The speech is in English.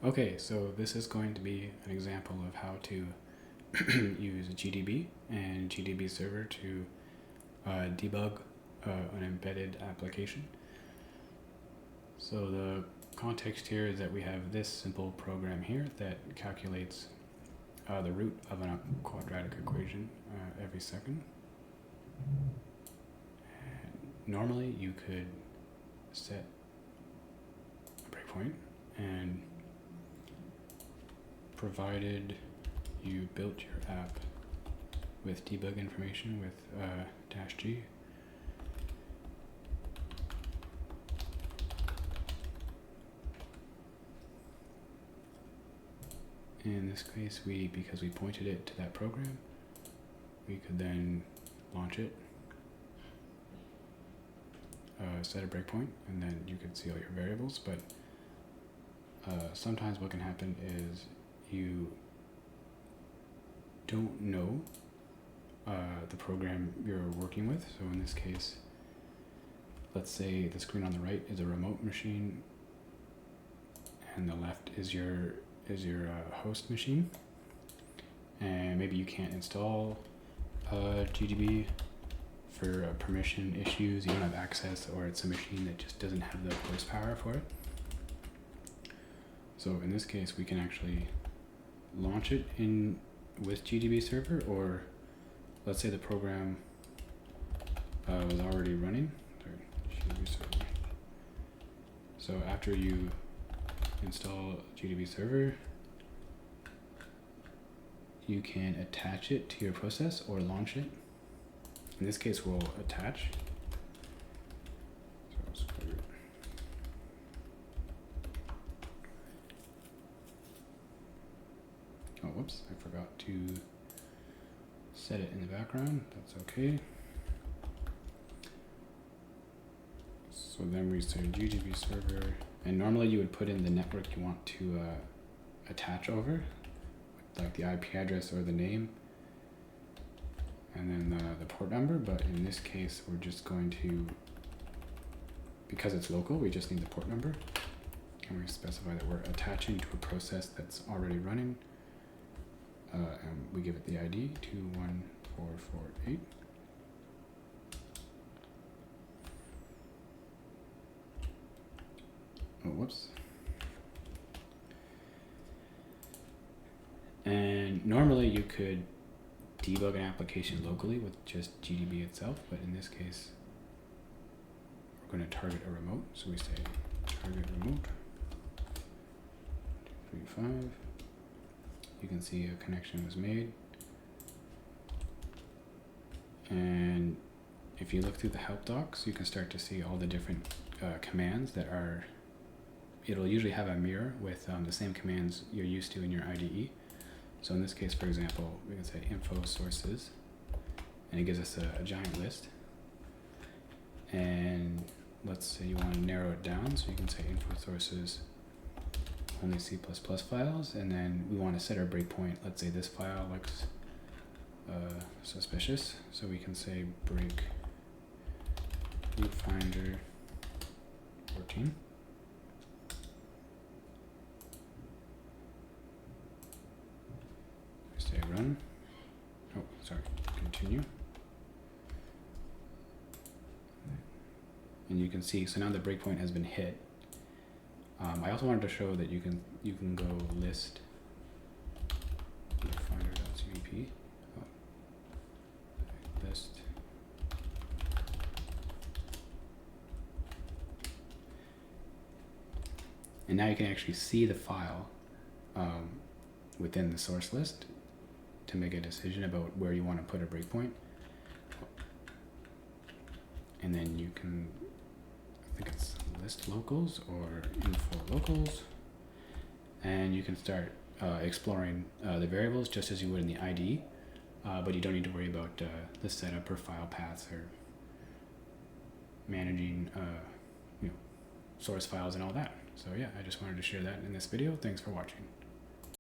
Okay, so this is going to be an example of how to use GDB and gdbserver to debug an embedded application. So the context here is that we have this simple program here that calculates the root of a quadratic equation every second. And normally you could set a breakpoint, and provided you built your app with debug information with -G, in this case, because we pointed it to that program, we could then launch it, set a breakpoint, and then you could see all your variables. But sometimes what can happen is you don't know the program you're working with. So in this case, let's say the screen on the right is a remote machine and the left is your host machine, and maybe you can't install GDB for permission issues, you don't have access, or it's a machine that just doesn't have the horsepower for it. So in this case, we can actually launch it with gdbserver, or let's say the program was already running. Sorry, so after you install gdbserver, you can attach it to your process or launch it. In this case, we'll attach. So oh, whoops, I forgot to set it in the background. That's okay. So then we say gdbserver, and normally you would put in the network you want to attach over, like the IP address or the name, and then the port number. But in this case, we're just going to, because it's local, we just need the port number, and we specify that we're attaching to a process that's already running, and we give it the ID 21448. Oh, whoops. And normally you could debug an application locally with just GDB itself, but in this case, we're going to target a remote. So we say target remote 235. You can see a connection was made. And if you look through the help docs, you can start to see all the different commands that are, it'll usually have a mirror with the same commands you're used to in your IDE. So in this case, for example, we can say info sources, and it gives us a giant list. And let's say you want to narrow it down, so you can say info sources only C++ files, and then we want to set our breakpoint. Let's say this file looks suspicious, so we can say break root finder 14. Say run. Oh, sorry, continue. And you can see, so now the breakpoint has been hit. I also wanted to show that you can go list finder.cpp. Oh, list. And now you can actually see the file within the source list to make a decision about where you want to put a breakpoint. And then you can, I think it's list locals or info locals, and you can start exploring the variables just as you would in the IDE, but you don't need to worry about the setup or file paths or managing source files and all that. So yeah, I just wanted to share that in this video. Thanks for watching.